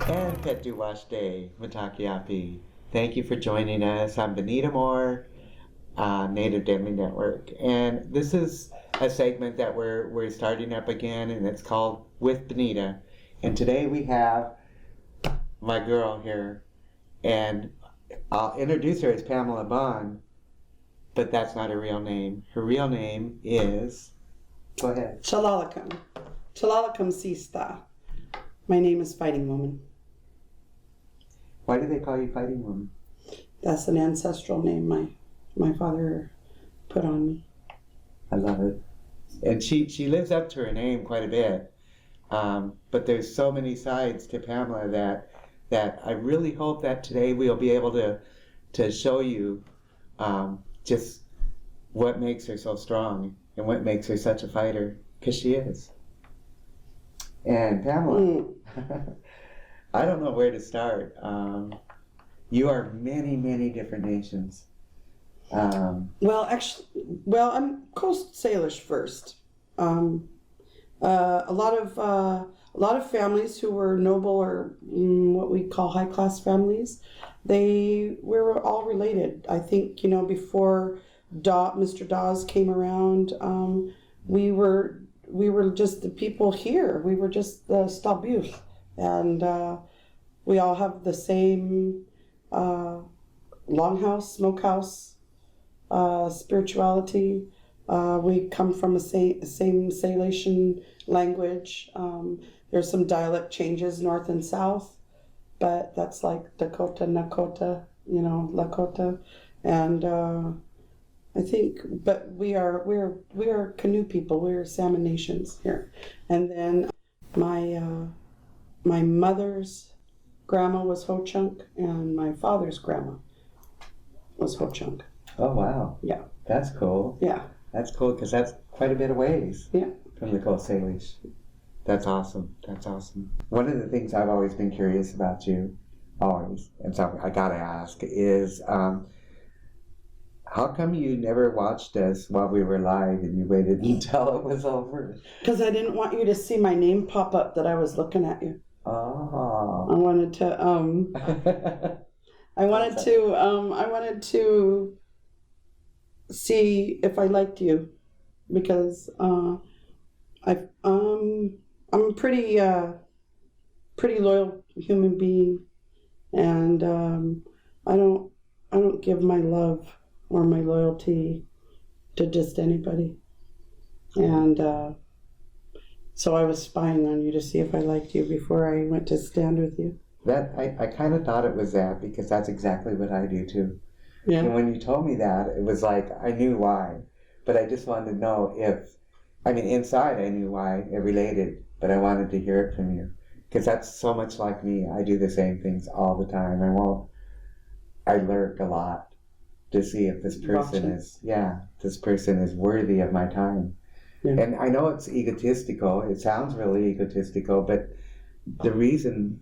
And Petu Washde, Matakiapi. Thank you for joining us. I'm Benita Moore, Native Deadly Network. And this is a segment that we're starting up again, and it's called With Benita. And today we have my girl here, and I'll introduce her as Pamela Bond, but that's not her real name. Her real name is, go ahead. Chelalakem. Chelalakem Sista. My name is Fighting Woman. Why do they call you Fighting Woman? That's an ancestral name my father put on me. I love it. And she lives up to her name quite a bit. But there's so many sides to Pamela that I really hope that today we'll be able to show you just what makes her so strong and what makes her such a fighter, because she is. And Pamela, I don't know where to start. You are many, many different nations. I'm Coast Salish first. A lot of families who were noble or what we call high class families, we were all related. I think before Mr. Dawes came around, we were just the people here. We were just the Stabus, and we all have the same longhouse, smokehouse spirituality. We come from the same Salish language. There's some dialect changes north and south, but that's like Dakota, Nakota, Lakota, and I think. But we are canoe people. We're salmon nations here, and then my mother's grandma was Ho-Chunk, and my father's grandma was Ho-Chunk. Oh wow! Yeah, that's cool. Yeah. That's cool because that's quite a bit of ways from the Coast Salish. That's awesome. That's awesome. One of the things I've always been curious about you, always, and so I gotta ask, is how come you never watched us while we were live and you waited until it was over? Because I didn't want you to see my name pop up that I was looking at you. Oh. I wanted to see if I liked you, because I'm a pretty loyal human being, and I don't give my love or my loyalty to just anybody, and so I was spying on you to see if I liked you before I went to stand with you. That I kind of thought it was that, because that's exactly what I do too. Yeah. And when you told me that, it was like, I knew why. But I just wanted to know inside I knew why it related, but I wanted to hear it from you. Because that's so much like me. I do the same things all the time. I lurk a lot to see if this person is worthy of my time. Yeah. And I know it's egotistical. It sounds really egotistical, but the reason,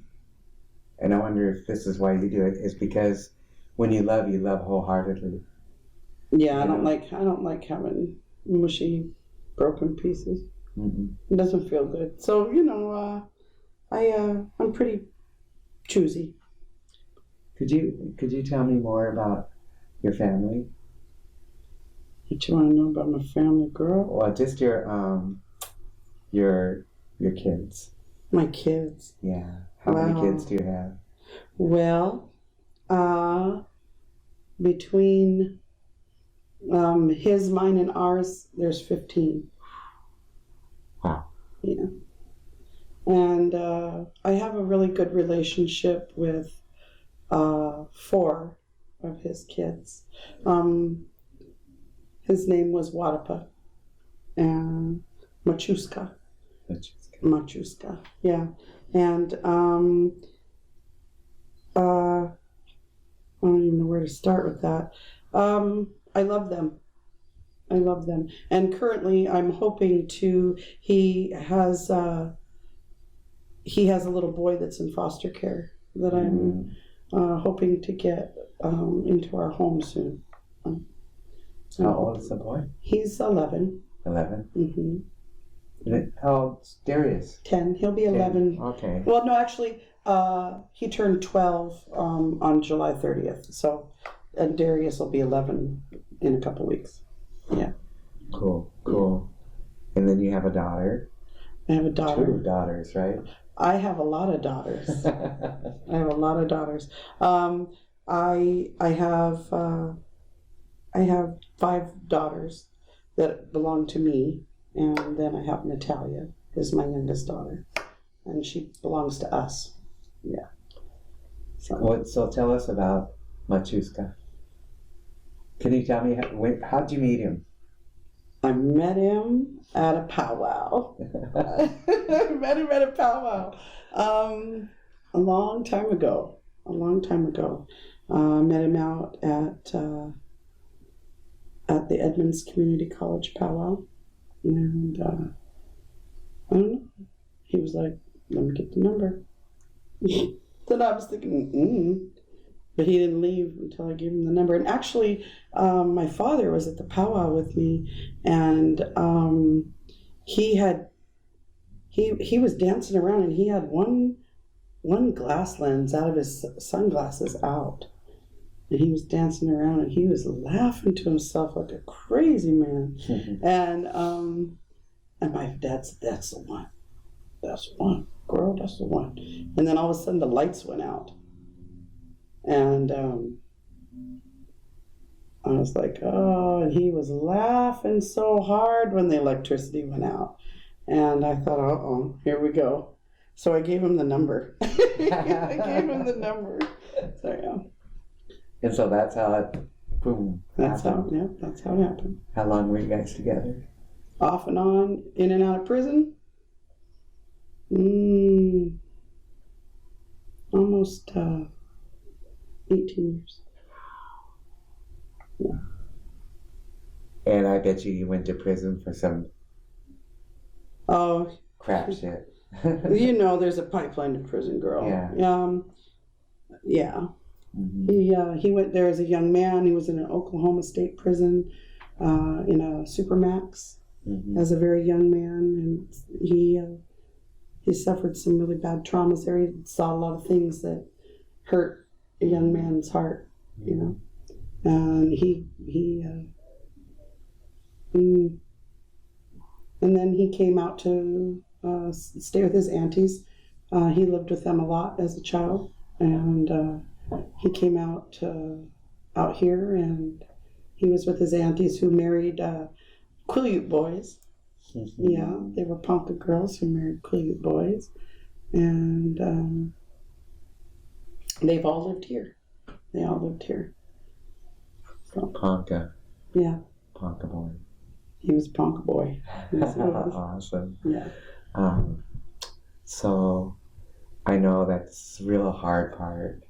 and I wonder if this is why you do it, is because when you love wholeheartedly. Yeah, I don't like having mushy, broken pieces. Mm-hmm. It doesn't feel good. So I'm pretty choosy. Could you tell me more about your family? What you want to know about my family, girl? Well, just your kids. My kids. Yeah. How many kids do you have? Well, between his, mine, and ours, there's 15. Wow. Yeah. And I have a really good relationship with 4 of his kids. His name was Wadapa and Machuska. Machuska, yeah. And I don't even know where to start with that. I love them. And currently I'm hoping he has a little boy that's in foster care that I'm hoping to get into our home soon. How old is the boy? He's 11. 11? Mm-hmm. How old's Darius? 10. He'll be 11. 10. Okay. Well, no, actually, He turned 12 on July 30th. So, and Darius will be 11 in a couple weeks. Yeah. Cool. And then you have a daughter. I have a daughter. 2 daughters, right? I have a lot of daughters. I have 5 daughters that belong to me, and then I have Natalia, who's my youngest daughter, and she belongs to us. Yeah. So tell us about Machuska. Can you tell me how'd you meet him? I met him at a powwow. I met him at a powwow a long time ago. Met him out at the Edmonds Community College powwow, and I don't know. He was like, "Let me get the number." Then I was thinking, but he didn't leave until I gave him the number. And actually, my father was at the powwow with me, and he was dancing around, and he had one glass lens out of his sunglasses out, and he was dancing around, and he was laughing to himself like a crazy man. And my dad said, "That's the one. That's the one, girl. That's the one." And then all of a sudden, the lights went out. And I was like, oh, and he was laughing so hard when the electricity went out. And I thought, uh-oh, here we go. So I gave him the number. So, yeah. And so that's how it, boom, That's happened. how it happened. How long were you guys together? Off and on, in and out of prison. Almost 18 years. Yeah. And I bet you went to prison for some crap shit. There's a pipeline to prison, girl. Yeah. Yeah. Mm-hmm. He went there as a young man. He was in an Oklahoma State prison in a supermax as a very young man, and he suffered some really bad traumas there. He saw a lot of things that hurt a young man's heart, and and then he came out to stay with his aunties. He lived with them a lot as a child, and he came out here, and he was with his aunties who married Quileute boys. Yeah, they were Ponca girls who married Quileute boys, and they've all lived here. They all lived here. So, Ponca. Yeah. Ponca boy. He was a Ponca boy. Awesome. Yeah. So I know that's the real hard part,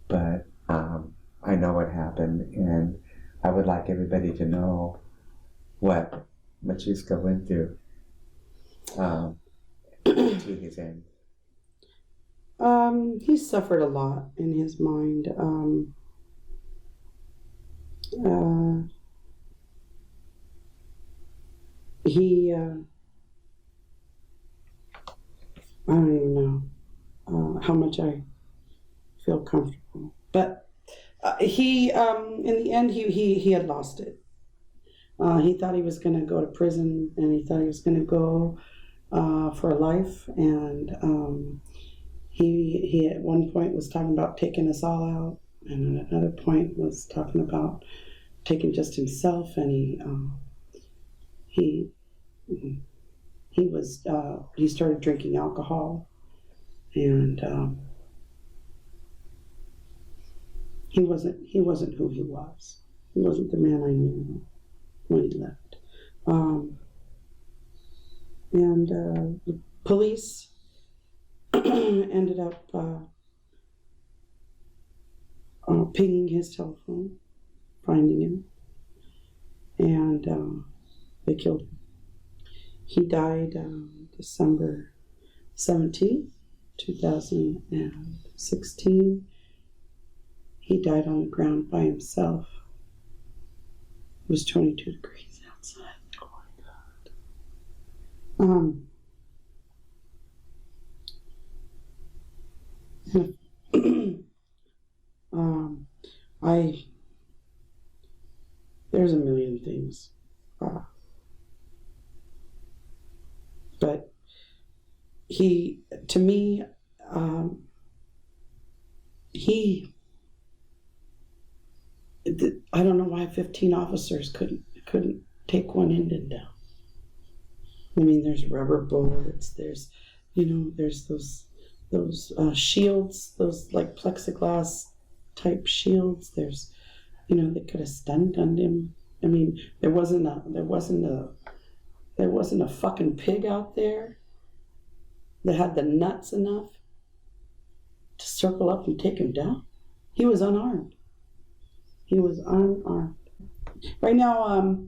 but I know what happened, and I would like everybody to know what Machuska went through to his end. He suffered a lot in his mind. I don't even know how much I feel comfortable, but he in the end he had lost it. He thought he was going to go to prison, and he thought he was going to go for life, and he at one point was talking about taking us all out, and at another point was talking about taking just himself, and he started drinking alcohol, and he wasn't who he was. He wasn't the man I knew when he left. And the police ended up pinging his telephone, finding him, and they killed him. He died December 17th, 2016. He died on the ground by himself. It was 22 degrees outside. Oh my God. There's a million things. But to me, I don't know why 15 officers couldn't take one Indian down. I mean, there's rubber bullets, there's those shields, those like plexiglass type shields. There's, they could have stun gunned him. I mean, there wasn't a fucking pig out there that had the nuts enough to circle up and take him down. He was unarmed. Right now,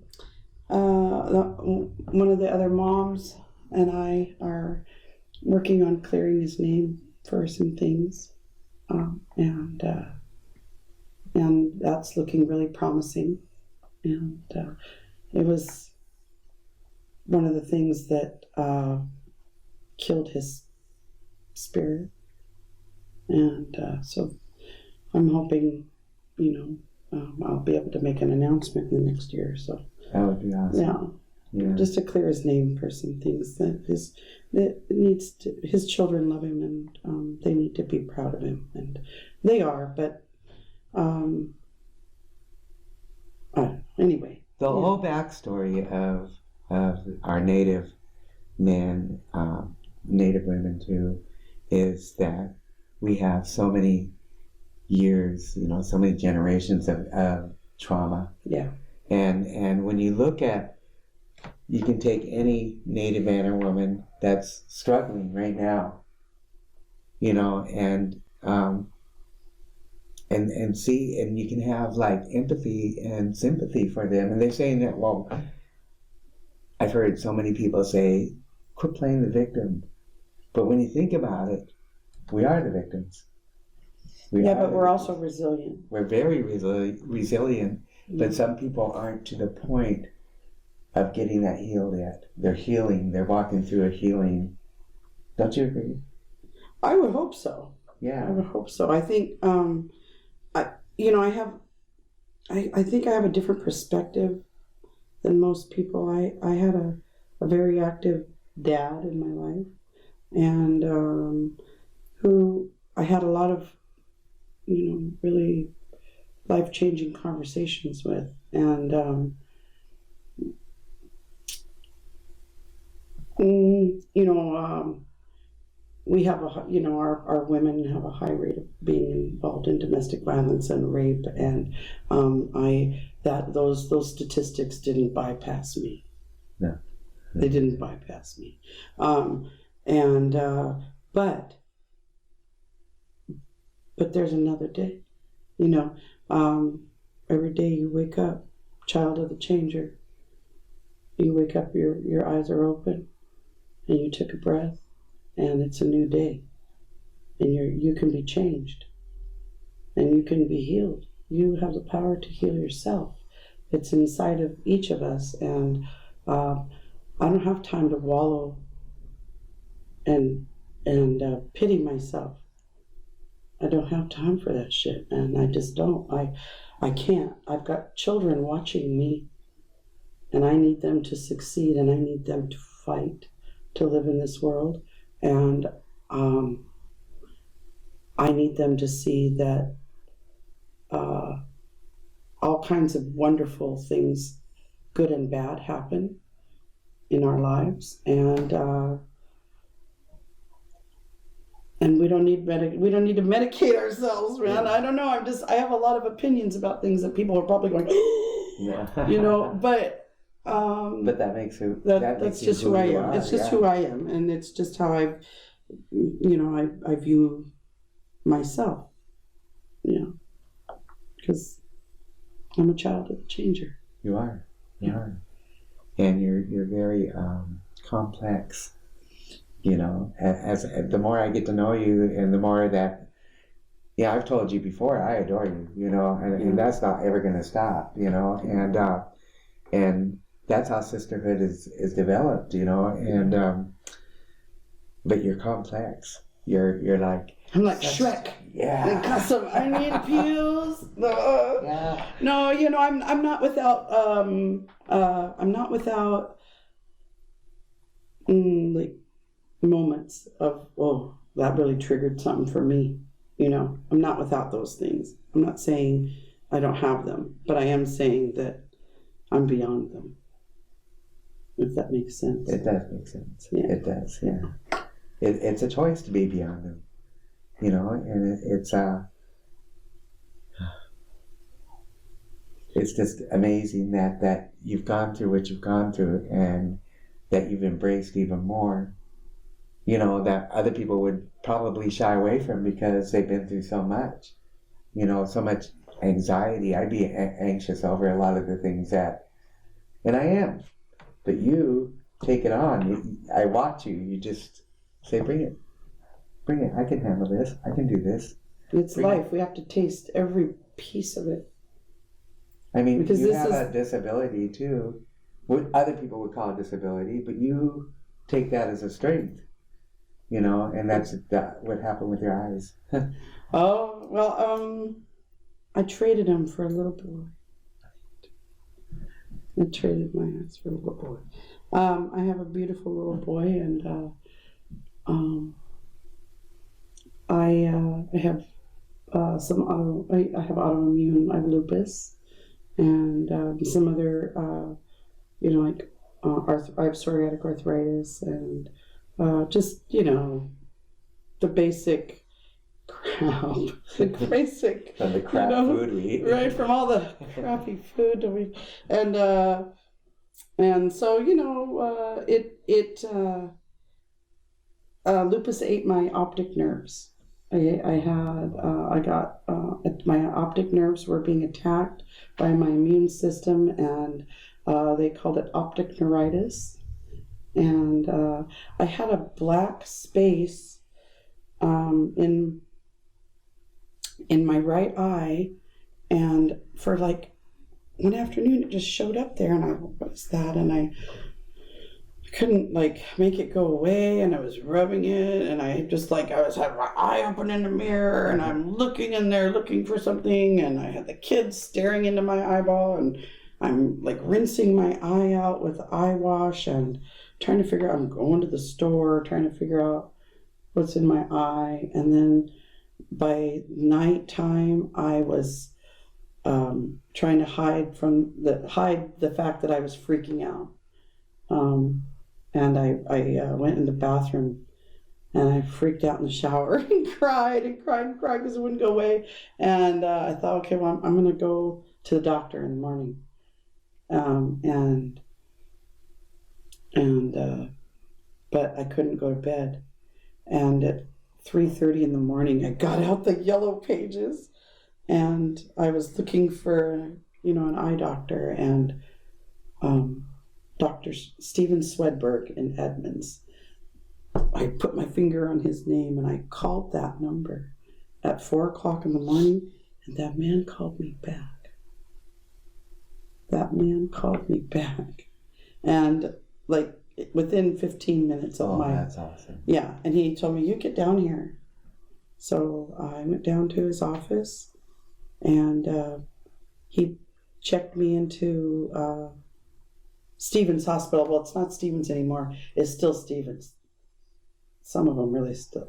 one of the other moms and I are working on clearing his name for some things, and that's looking really promising. And it was one of the things that killed his spirit, and so I'm hoping, I'll be able to make an announcement in the next year or so. That would be awesome. Yeah. Just to clear his name for some things that his children love him, and they need to be proud of him, and they are. But anyway, the whole backstory of our native men, native women too, is that we have so many years, so many generations of trauma. Yeah. And when you look at, you can take any native man or woman that's struggling right now, and see, and you can have like empathy and sympathy for them. And they're saying that, well, I've heard so many people say, quit playing the victim. But when you think about it, we are the victims. But we're also resilient. We're very resilient, but some people aren't to the point of getting that healed yet. They're healing. They're walking through a healing. Don't you agree? I would hope so. Yeah. I would hope so. I think, I think I have a different perspective than most people. I had a very active dad in my life, and who I had a lot of, really life-changing conversations with, and we have our women have a high rate of being involved in domestic violence and rape, and those statistics didn't bypass me. No. They didn't bypass me, but there's another day, every day you wake up, child of the changer. You wake up, your eyes are open, and you took a breath, and it's a new day, and you can be changed, and you can be healed. You have the power to heal yourself. It's inside of each of us, and I don't have time to wallow and pity myself. I don't have time for that shit, and I just don't. I can't. I've got children watching me, and I need them to succeed, and I need them to fight to live in this world, and I need them to see that all kinds of wonderful things, good and bad, happen in our lives, and we don't need to medicate ourselves, man. Yeah. I don't know. I have a lot of opinions about things that people are probably going, but that makes you. That's just who I am. It's just who I am, and it's just how I view myself. Because I'm a child of the changer. You are. You are, and you're very complex. As the more I get to know you, and the more that, I've told you before, I adore you. And that's not ever going to stop. And that's how sisterhood is developed. And but you're complex. You're like, I'm like Shrek. Yeah. And got some onion peels. Yeah. No, you know, I'm not without like moments of, oh, that really triggered something for me. You know, I'm not without those things. I'm not saying I don't have them, but I am saying that I'm beyond them. If that makes sense. It does make sense. Yeah. It does, yeah. It's a choice to be beyond them, you know, and it's just amazing that you've gone through what you've gone through and that you've embraced even more, you know, that other people would probably shy away from because they've been through so much, you know, so much anxiety. I'd be anxious over a lot of the things and I am, but you take it on. I watch you. You just say, bring it. I can handle this. I can do this. It's life. We have to taste every piece of it. I mean, because you have a disability too. What other people would call a disability, but you take that as a strength, you know, and that's what happened with your eyes. Oh, well, I traded them for a little boy. I traded my eyes for a little boy. I have a beautiful little boy, and I have I have autoimmune. I have lupus, and some other, you know, like I have psoriatic arthritis, and just, you know, the basic crap, the basic From the crap food we eat, right? From all the crappy food that we, and so, you know, lupus ate my optic nerves. I got my optic nerves were being attacked by my immune system, and they called it Opticneuritis. And I had a black space in my right eye, and for like one afternoon it just showed up there, and I, what's that? And I couldn't like make it go away, and I was rubbing it, and I just like I was having my eye open in the mirror, and I'm looking in there looking for something, and I had the kids staring into my eyeball, and I'm like rinsing my eye out with eye wash and trying to figure out, I'm going to the store trying to figure out what's in my eye. And then by nighttime I was trying to hide the fact that I was freaking out. And I went in the bathroom, and I freaked out in the shower and cried because it wouldn't go away. And I thought, okay, well, I'm going to go to the doctor in the morning. But I couldn't go to bed. And at 3:30 in the morning, I got out the yellow pages, and I was looking for, you know, an eye doctor, and Dr. Steven Swedberg in Edmonds. I put my finger on his name, and I called that number at 4 o'clock in the morning, and that man called me back. And like within 15 minutes of that's awesome. Yeah, and he told me, you get down here. So I went down to his office, and he checked me into Stevens Hospital. Well, it's not Stevens anymore. It's still Stevens. Some of them really still.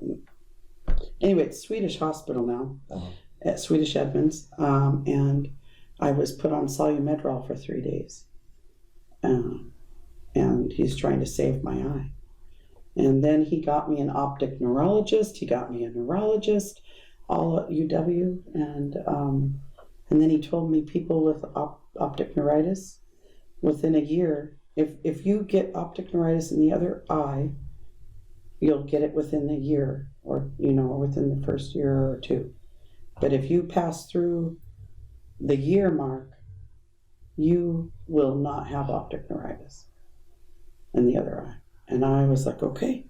Anyway, it's Swedish Hospital now, at Swedish Edmonds. And I was put on Solumetrol for 3 days. And he's trying to save my eye. And then he got me an optic neurologist. He got me a neurologist, all at UW. And then he told me people with optic neuritis, within a year, if you get optic neuritis in the other eye, you'll get it within the year, or, you know, within the first year or two. But if you pass through the year mark, you will not have optic neuritis in the other eye. And I was like, okay.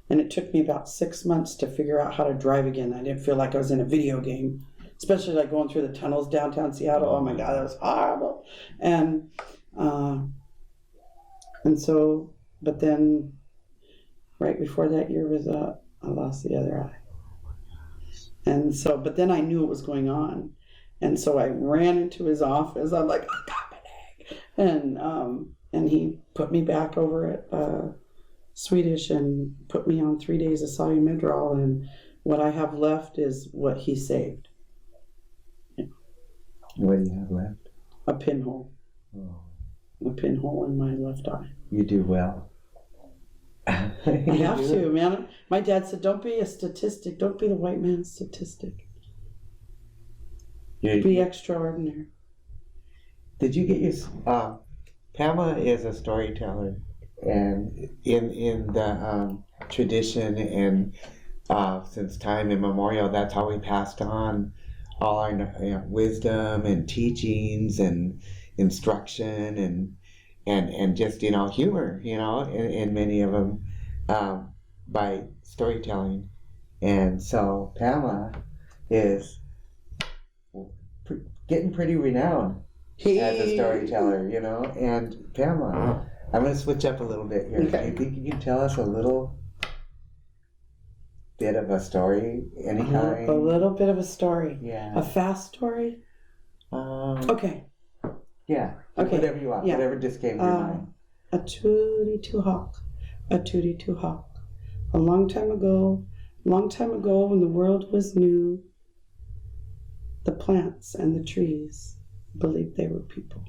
And it took me about 6 months to figure out how to drive again. I didn't feel like I was in a video game, especially like going through the tunnels downtown Seattle. Oh my God, that was horrible. And so, but then right before that year was I lost the other eye. And so, but then I knew what was going on. And so I ran into his office. I'm like, I got an egg. And he put me back over at Swedish and put me on 3 days of Solumetrol. And what I have left is what he saved. Yeah. What do you have left? A pinhole. Oh. A pinhole in my left eye. You do well. I have to, man. My dad said, don't be a statistic. Don't be the white man's statistic. Be extraordinary. Did you get your... Pamela is a storyteller. And in the tradition and since time immemorial, that's how we passed on all our wisdom and teachings and instruction and just humor in many of them by storytelling. And so Pamela is getting pretty renowned as a storyteller, and Pamela, I'm going to switch up a little bit here. Okay. Do you think you can tell us a little bit of a story, any kind? A little bit of a story. Yeah. A fast story? Okay. Yeah. Okay. Whatever you want. Yeah. Whatever just came to your mind. A tootie-too hawk. A tootie-too hawk. A long time ago when the world was new, the plants and the trees believed they were people.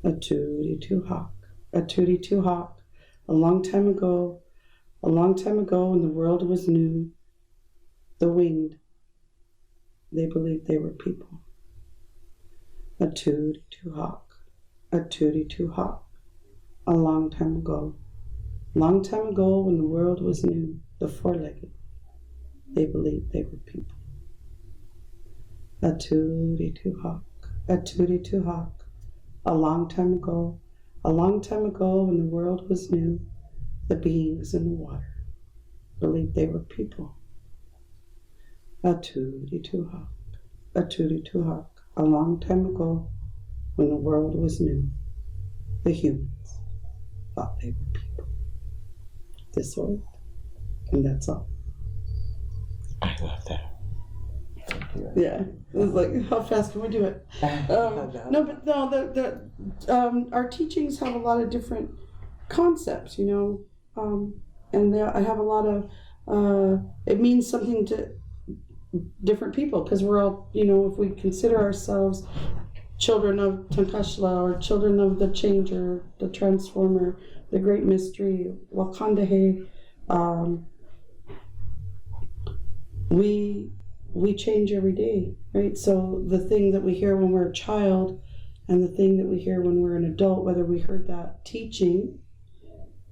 A tootie-too hawk. A tootie-too hawk. A long time ago when the world was new, the winged, they believed they were people. A tootie-too hawk. A tootie-too hawk. A long time ago when the world was new, the four-legged, they believed they were people. A tootie-too hawk. A tootie-too hawk. A long time ago when the world was new, the beings in the water believed they were people. A tootie-too hawk. A tootie-too hawk. A long time ago when the world was new, the humans thought they were people. This way, and that's all. I love that. Thank you. Yeah, it was like, how fast can we do it? Our teachings have a lot of different concepts, and I have a lot of, it means something to different people, because we're all, if we consider ourselves children of Tankashla, or children of the Changer, the Transformer, the Great Mystery, Wakandahe, we change every day, right? So the thing that we hear when we're a child and the thing that we hear when we're an adult, whether we heard that teaching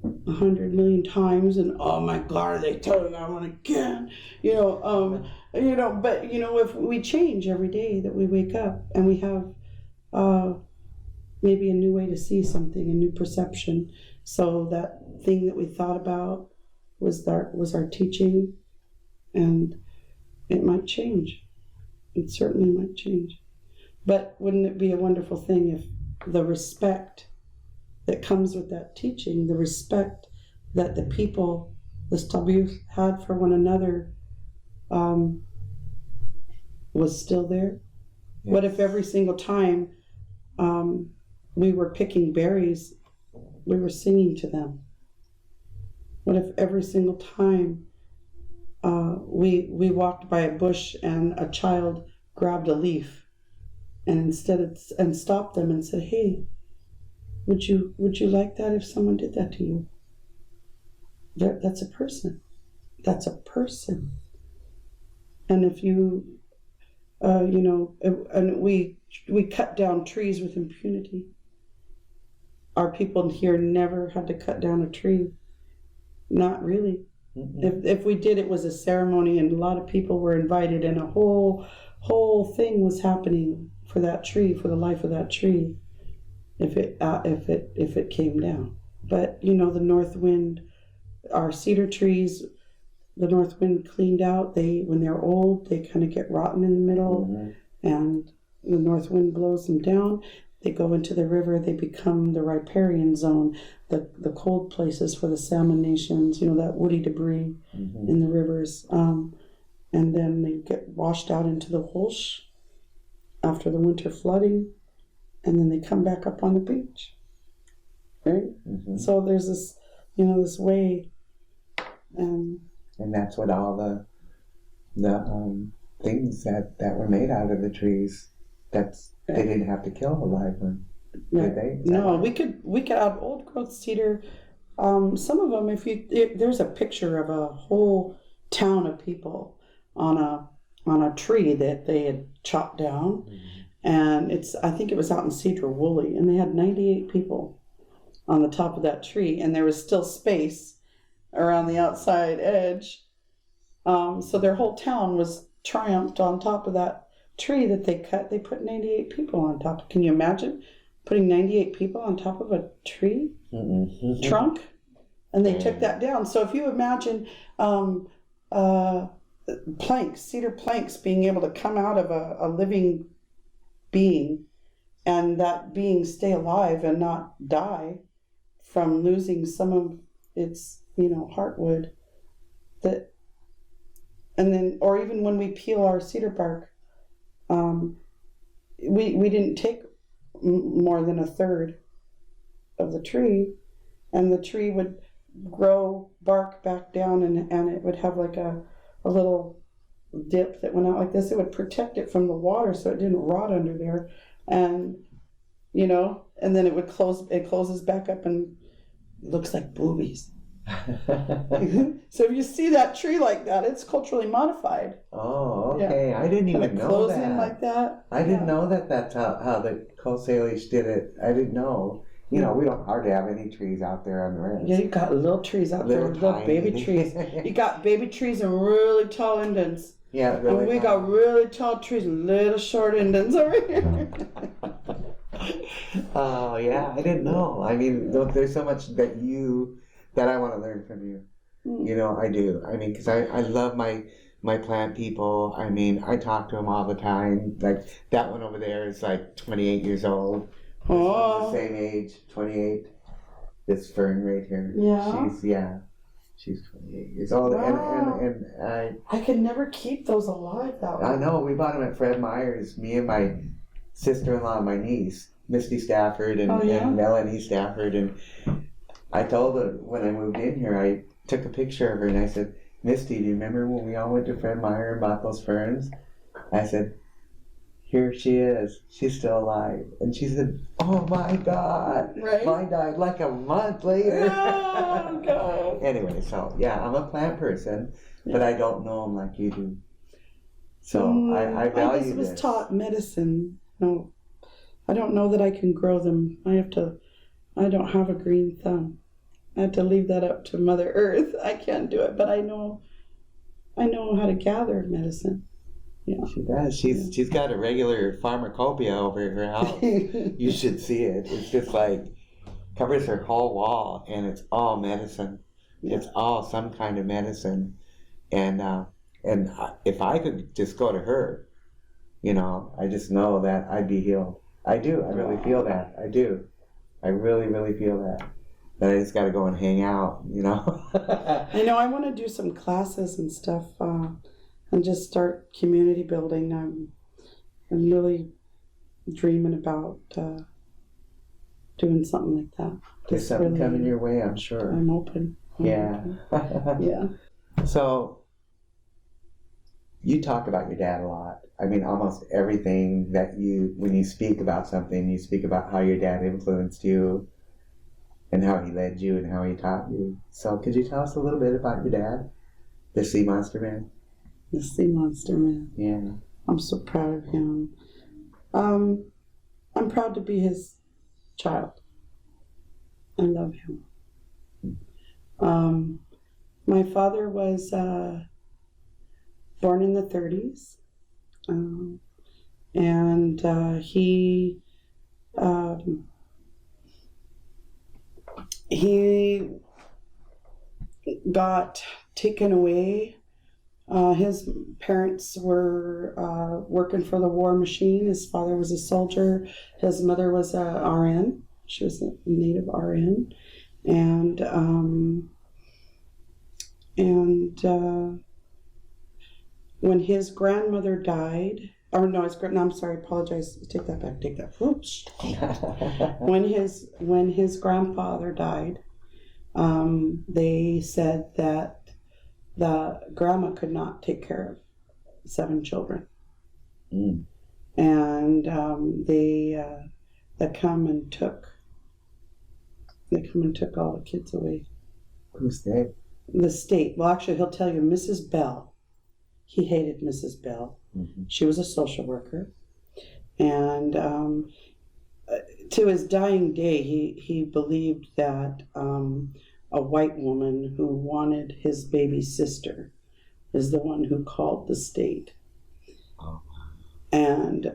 100 million times and oh my God, are they telling that one again? But if we change every day that we wake up and we have maybe a new way to see something, a new perception. So that thing that we thought about was our teaching, and it might change. It certainly might change. But wouldn't it be a wonderful thing if the respect that comes with that teaching, the respect that the people, the Stabir, had for one another, was still there? Yes. What if every single time we were picking berries, we were singing to them? What if every single time we walked by a bush and a child grabbed a leaf and stopped them and said, "Hey, would you like that if someone did that to you?" That's a person. That's a person. And if you, and we cut down trees with impunity. Our people here never had to cut down a tree. Not really. Mm-hmm. If we did, it was a ceremony, and a lot of people were invited, and a whole thing was happening for that tree, for the life of that tree, if it came down. But the north wind, our cedar trees, the north wind cleaned out. When they're old, they kind of get rotten in the middle, mm-hmm. and the north wind blows them down. They go into the river. They become the riparian zone, the cold places for the salmon nations. That woody debris, mm-hmm. in the rivers. and then they get washed out into the Hulsh after the winter flooding, and then they come back up on the beach, right? Mm-hmm. So there's this, this way, and that's what all the things that were made out of the trees. They didn't have to kill the live one, did they? No, right? we could have old growth cedar. Some of them, there's a picture of a whole town of people on a tree that they had chopped down, and I think it was out in Cedar Woolley, and they had 98 people on the top of that tree, and there was still space around the outside edge. So their whole town was triumphed on top of that tree that they cut. They put 98 people on top. Can you imagine putting 98 people on top of a tree trunk? And they took that down. So if you imagine planks, cedar planks, being able to come out of a living being, and that being stay alive and not die from losing some of its, heartwood, and then, or even when we peel our cedar bark, we didn't take more than a third of the tree, and the tree would grow bark back down, and it would have like a little dip that went out like this. It would protect it from the water so it didn't rot under there, and and then it closes back up and looks like boobies. So if you see that tree like that, it's culturally modified. Oh, okay. Yeah. I didn't even know close that. In like that. I didn't know that that's how the Coast Salish did it. I didn't know. We don't hardly have any trees out there on the ranch. Yeah, you got little trees out there, little baby trees. You got baby trees and really tall indents. Yeah, really. And we got really tall trees and little short indents over here. Oh, yeah, I didn't know. I mean, there's so much that I want to learn from you. I do. I mean, because I love my plant people. I mean, I talk to them all the time. Like, that one over there is like 28 years old. This one's the same age, 28. This fern right here. Yeah. She's 28 years old. Wow. And I could never keep those alive that way. I know. We bought them at Fred Meyer's, me and my sister-in-law, my niece, Misty Stafford, and Melanie Stafford. And I told her when I moved in here, I took a picture of her and I said, Misty, do you remember when we all went to Fred Meyer and bought those ferns? I said, here she is. She's still alive. And she said, oh my God. Right? Mine died like a month later. Oh, God. Anyway, so yeah, I'm a plant person, but I don't know them like you do. So I value this. I just was taught medicine. No, I don't know that I can grow them. I don't have a green thumb. I have to leave that up to Mother Earth. I can't do it, but I know how to gather medicine. Yeah. She does. She's got a regular pharmacopoeia over her house. You should see it. It's just like covers her whole wall, and it's all medicine. Yeah. It's all some kind of medicine, and if I could just go to her, I just know that I'd be healed. I do. I really feel that. I do. I really, really feel that. But I just got to go and hang out, I know. I want to do some classes and stuff. And just start community building. I'm really dreaming about doing something like that. There's something really coming your way, I'm sure. I'm open. Yeah. Yeah. So, you talk about your dad a lot. I mean, almost everything that when you speak about something, you speak about how your dad influenced you and how he led you and how he taught you. So, could you tell us a little bit about your dad, the Sea Monster Man? The Sea Monster Man. Yeah. I'm so proud of him. I'm proud to be his child. I love him. My father was born in the 30s. And he got taken away. His parents were working for the war machine. His father was a soldier. His mother was a RN. She was a native RN. And when his grandmother died, or no, no, I'm sorry, apologize. Take that back. Take that. Oops. When his grandfather died, they said that the grandma could not take care of 7 children, and they come and took all the kids away. Who's they? The state. Well, actually, he'll tell you, Mrs. Bell. He hated Mrs. Bell. Mm-hmm. She was a social worker, and to his dying day, he believed that a white woman who wanted his baby sister is the one who called the state. Oh. And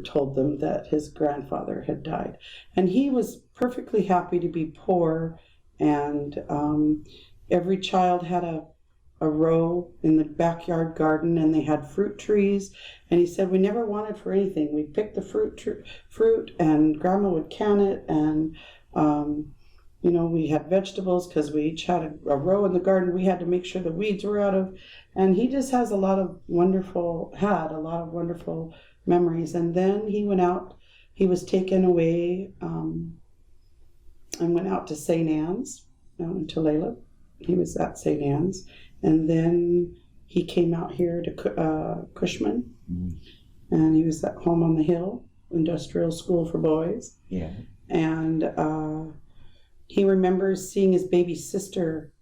told them that his grandfather had died. And he was perfectly happy to be poor, and every child had a row in the backyard garden, and they had fruit trees. And he said, we never wanted for anything. We picked the fruit, and Grandma would can it, and we had vegetables because we each had a row in the garden. We had to make sure the weeds were out of. And he just had a lot of wonderful memories. And then he went out. He was taken away and went out to St. Anne's, out in Tulalip. He was at St. Anne's. And then he came out here to Cushman. And he was at Home on the Hill, Industrial School for Boys. Yeah. And he remembers seeing his baby sister.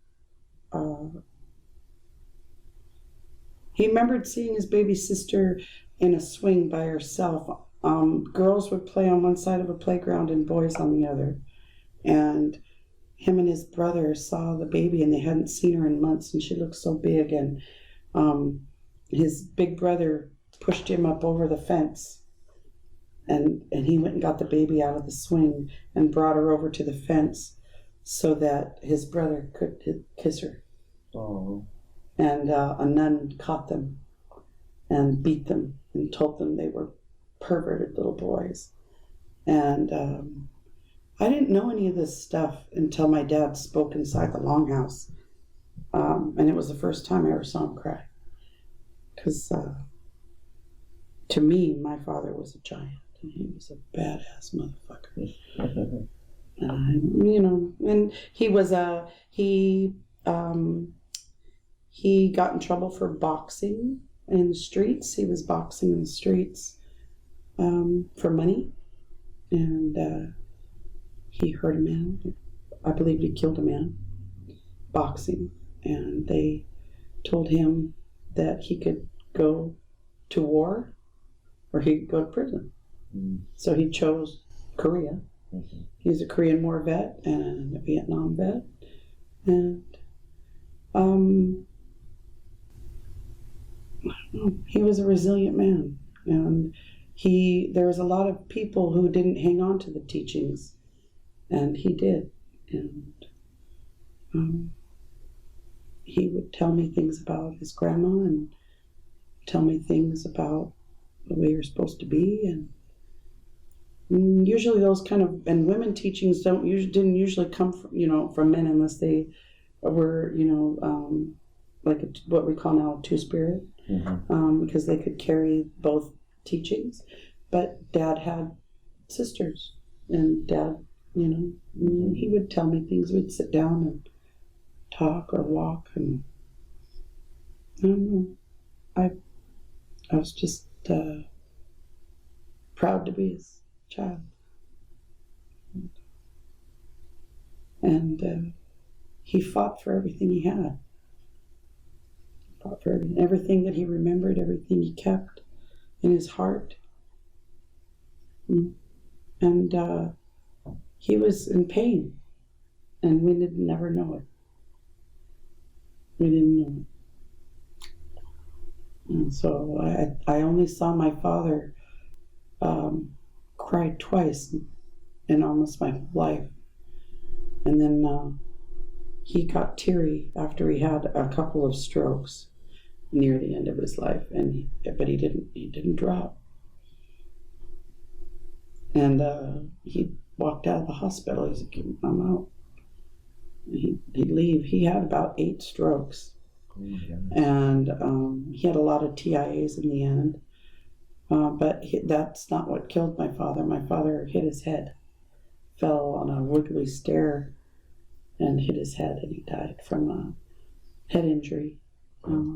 He remembered seeing his baby sister in a swing by herself. Girls would play on one side of a playground and boys on the other. And him and his brother saw the baby, and they hadn't seen her in months, and she looked so big. And his big brother pushed him up over the fence, and he went and got the baby out of the swing and brought her over to the fence so that his brother could kiss her. Oh. And a nun caught them and beat them and told them they were perverted little boys. And I didn't know any of this stuff until my dad spoke inside the longhouse. And it was the first time I ever saw him cry. Because to me, my father was a giant. And he was a badass motherfucker. And and he got in trouble for boxing in the streets. He was boxing in the streets for money. And he hurt a man. I believe he killed a man boxing. And they told him that he could go to war or he could go to prison. So he chose Korea. He was a Korean War vet and a Vietnam vet. And I don't know, he was a resilient man. And there was a lot of people who didn't hang on to the teachings, and he did. And he would tell me things about his grandma and tell me things about the way you're supposed to be. And usually those kind of, and women teachings didn't usually come from men unless they were, like what we call now a two-spirit, because they could carry both teachings. But Dad had sisters, and Dad, he would tell me things. We'd sit down and talk or walk, and I don't know. I was just proud to be his child. And he fought for everything he had. Fought for everything that he remembered, everything he kept in his heart. And he was in pain, and we didn't never know it. We didn't know it. And so I only saw my father cry twice in almost my life. And then he got teary after he had a couple of strokes near the end of his life, but he didn't drop. And he walked out of the hospital. He said, "I'm out." He'd leave. He had about 8 strokes. And he had a lot of TIAs in the end. But that's not what killed my father. My father hit his head, fell on a wiggly stair and hit his head, and he died from a head injury.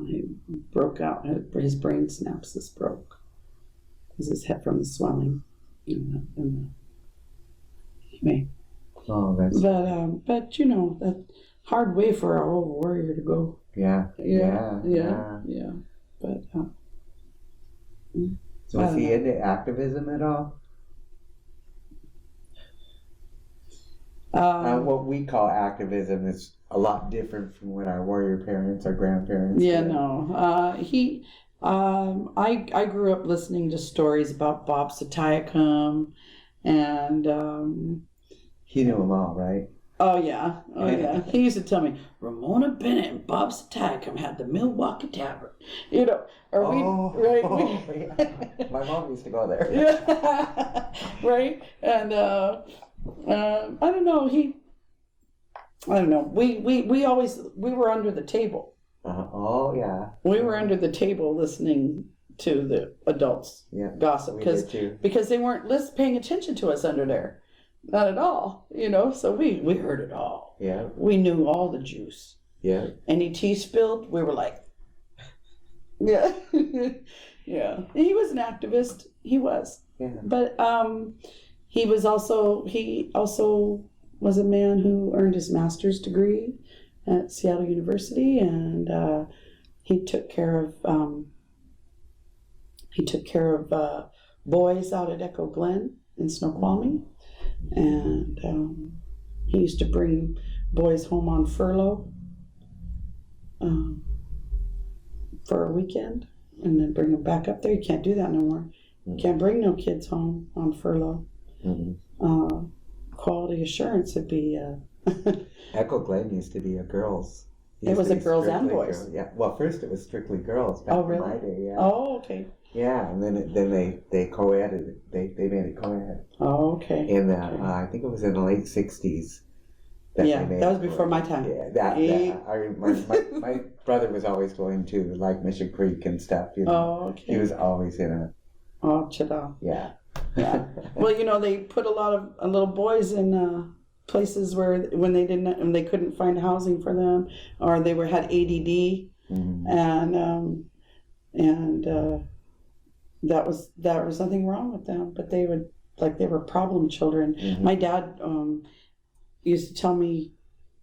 He broke out, his brain synapses broke. It was his head from the swelling. Anyway. Oh, that's... But you know, that hard way for a whole warrior to go. Yeah. But so was he into activism at all? What we call activism is a lot different from what our warrior parents, our grandparents did. I grew up listening to stories about Bob Salish, and he knew them all, right? Oh yeah. He used to tell me Ramona Bennett and Bob Salish had the Milwaukee Tavern. You know, yeah. My mom used to go there. Yeah. Right? And I don't know. We were under the table. Oh yeah. We were under the table listening to the adults gossip because they weren't paying attention to us under there. Not at all, you know. So we heard it all. Yeah. We knew all the juice. Yeah. Any tea spilled, we were like, yeah, yeah. He was an activist. He was. Yeah. But he also was a man who earned his master's degree at Seattle University, and he took care of boys out at Echo Glen in Snoqualmie. And he used to bring boys home on furlough for a weekend and then bring them back up there. You can't do that no more. You can't bring no kids home on furlough. Mm-hmm. Quality assurance would be... Echo Glen used to be a girls. It was a girls and boys. Yeah. Well, first it was strictly girls back in my day. Yeah. Oh, okay. Yeah, and then they co-eded it. They made it co-ed. Oh, okay. In I think it was in the late '60s. That was before my time. Yeah, my brother was always going to like Mission Creek and stuff. You know. Oh, okay. He was always in a. Oh, Chida. Yeah. Yeah. Well, you know, they put a lot of little boys in places where when they couldn't find housing for them, or they had ADD, mm-hmm. and that was nothing wrong with them, but they were problem children. Mm-hmm. My dad used to tell me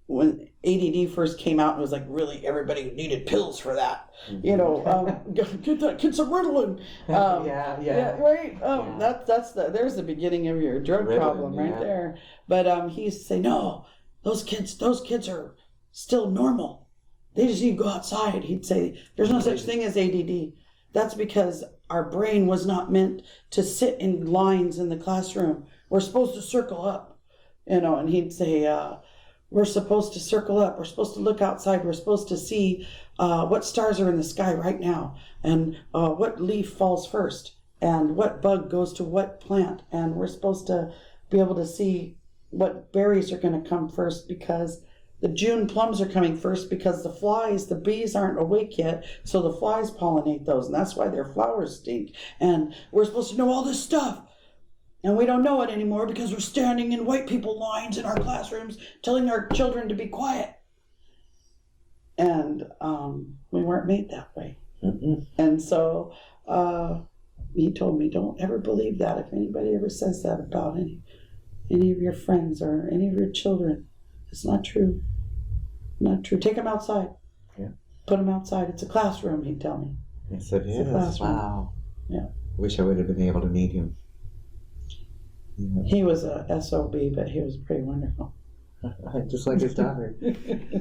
when ADD first came out, it was like really everybody needed pills for that. Mm-hmm. You know, get some Ritalin. Yeah, right. There's the beginning of your drug Ritalin, problem right there. But he used to say, no, those kids are still normal. They just need to go outside. He'd say, there's no such thing as ADD. That's because our brain was not meant to sit in lines in the classroom. We're supposed to circle up, you know. And he'd say, we're supposed to circle up. We're supposed to look outside. We're supposed to see what stars are in the sky right now, and what leaf falls first, and what bug goes to what plant. And we're supposed to be able to see what berries are going to come first, because the June plums are coming first, because the bees aren't awake yet, so the flies pollinate those, and that's why their flowers stink. And we're supposed to know all this stuff. And we don't know it anymore because we're standing in white people lines in our classrooms telling our children to be quiet. And we weren't made that way. Mm-mm. And so he told me, don't ever believe that. If anybody ever says that about any of your friends or any of your children, it's not true. Not true. Take them outside. Yeah. Put them outside. It's a classroom, he'd tell me. Yes, it is. Wow. Yeah. Wish I would have been able to meet him. Yeah. He was a SOB, but he was pretty wonderful. Just like his daughter.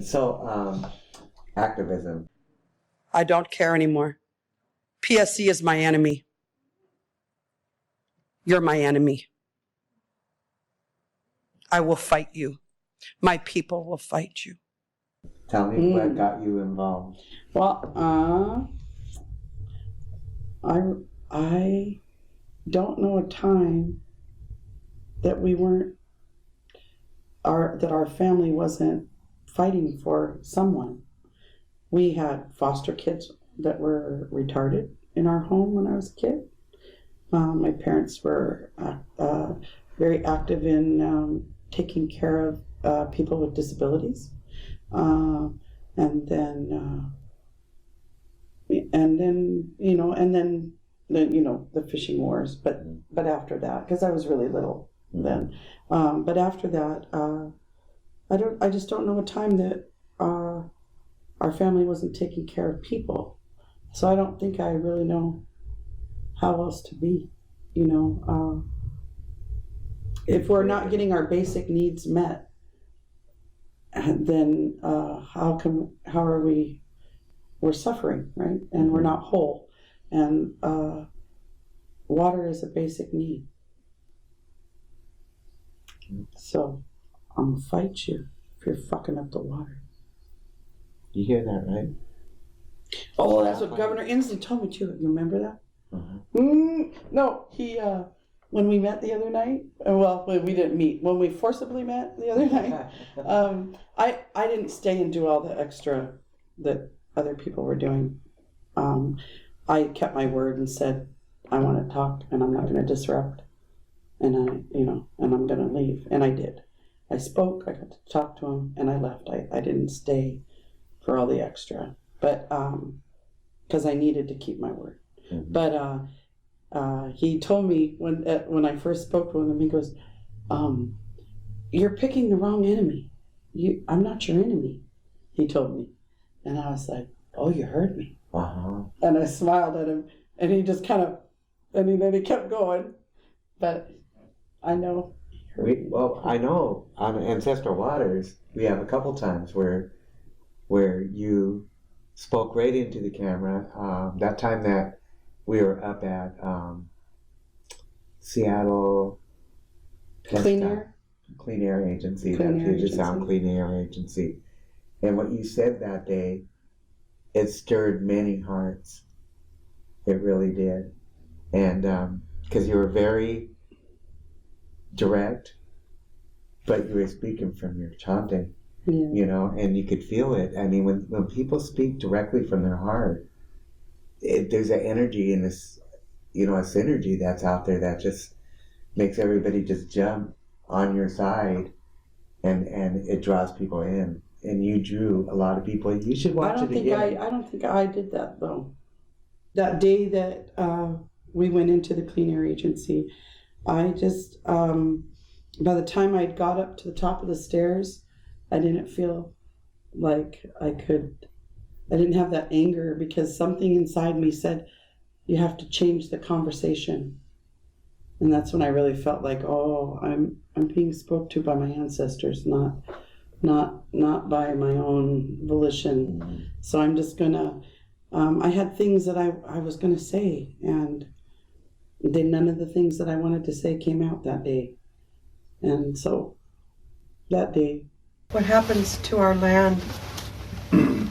So, activism. I don't care anymore. PSC is my enemy. You're my enemy. I will fight you. My people will fight you. Tell me what got you involved. Well, I don't know a time that we weren't, that our family wasn't fighting for someone. We had foster kids that were retarded in our home when I was a kid. My parents were very active in taking care of people with disabilities, and then the fishing wars. But after that, because I was really little then, but after that, I just don't know a time that our family wasn't taking care of people. So I don't think I really know how else to be, if we're not getting our basic needs met, then we're suffering, right? And we're not whole. And water is a basic need. So I'm gonna fight you if you're fucking up the water. You hear that, right? Oh, that's what Governor Inslee told me too. You remember that? No, he, when we met the other night, well, we didn't meet. When we forcibly met the other night, I didn't stay and do all the extra that other people were doing. I kept my word and said, I want to talk and I'm not going to disrupt. And and I'm going to leave. And I did. I spoke, I got to talk to him, and I left. I didn't stay for all the extra. But, because I needed to keep my word. Mm-hmm. But he told me when I first spoke to him, he goes, you're picking the wrong enemy. I'm not your enemy, he told me. And I was like, oh, you heard me. Uh-huh. And I smiled at him, and he just kind of, and then he kept going. But I know. I know on Ancestral Waters, we have a couple times where you spoke right into the camera. That time that we were up at Seattle Clean Air Agency, Puget Sound Clean Air Agency. And what you said that day, it stirred many hearts. It really did. And because you were very direct, but you were speaking from your chante. Yeah. And you could feel it. I mean, when people speak directly from their heart, there's an energy in this, a synergy that's out there that just makes everybody just jump on your side, and it draws people in. And you drew a lot of people. You should watch it again. I don't think I did that, though. That day that we went into the Clean Air Agency, I just, by the time I got up to the top of the stairs, I didn't feel like I didn't have that anger, because something inside me said, you have to change the conversation. And that's when I really felt like, oh, I'm being spoke to by my ancestors, not by my own volition. Mm-hmm. So I'm just gonna, I had things that I was gonna say, and then none of the things that I wanted to say came out that day. And so that day, what happens to our land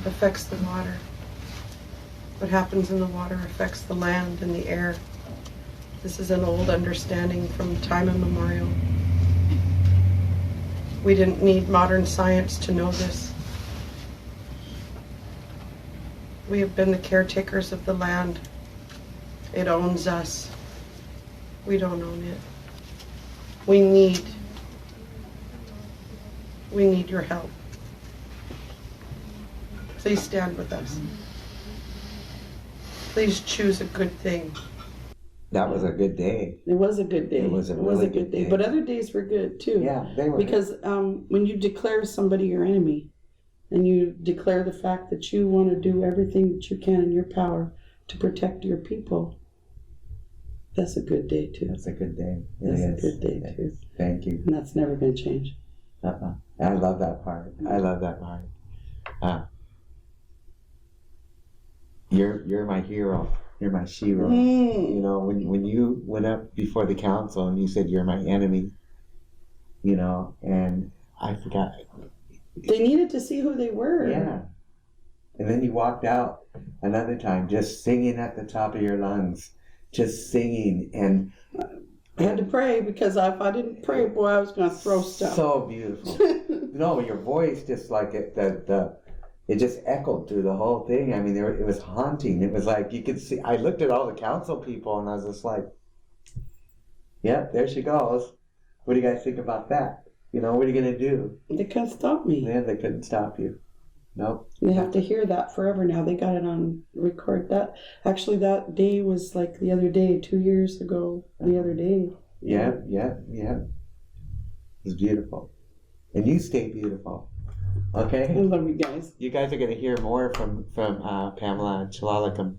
affects the water. What happens in the water affects the land and the air. This is an old understanding from time immemorial. We didn't need modern science to know this. We have been the caretakers of the land. It owns us. We don't own it. We need your help. Please stand with us. Please choose a good thing. That was a good day. It was a good day. It was a good day. But other days were good too. Yeah, they were. Because when you declare somebody your enemy, and you declare the fact that you want to do everything that you can in your power to protect your people, that's a good day too. That's a good day. That's a good day too. Thank you. And that's never going to change. I love that part. I love that part. You're my hero. You're my shiro. When you went up before the council and you said you're my enemy, and I forgot. They needed to see who they were. Yeah. And then you walked out another time just singing at the top of your lungs. Just singing, and I had to pray, because if I didn't pray, boy, I was going to throw stuff. So beautiful. No, your voice, just like it, the it just echoed through the whole thing. I mean, it was haunting. It was like you could see. I looked at all the council people, and I was just like, "Yep, there she goes. What do you guys think about that? You know, what are you gonna do?" They couldn't stop me. Yeah, they couldn't stop you. Nope. They have to hear that forever now. They got it on record. That day was like the other day, 2 years ago. The other day. Yeah. It's beautiful, and you stay beautiful. Okay. I love you guys. You guys are going to hear more from Pamela and Chelalakem.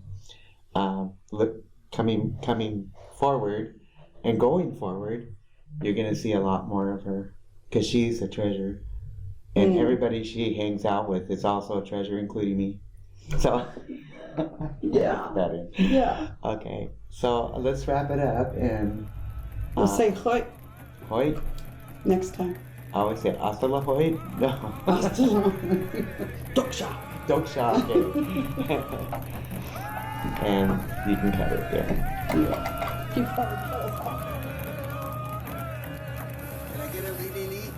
Coming forward and going forward, you're going to see a lot more of her because she's a treasure, and everybody she hangs out with is also a treasure, including me. So yeah, that in. Yeah. Okay, so let's wrap it up and we'll say hoi. Hoi. Next time. I always say hasta la hoi. No. Doksha. Doksha. Okay. And you can cut it there. Yeah. Keep on. Can I get a lead?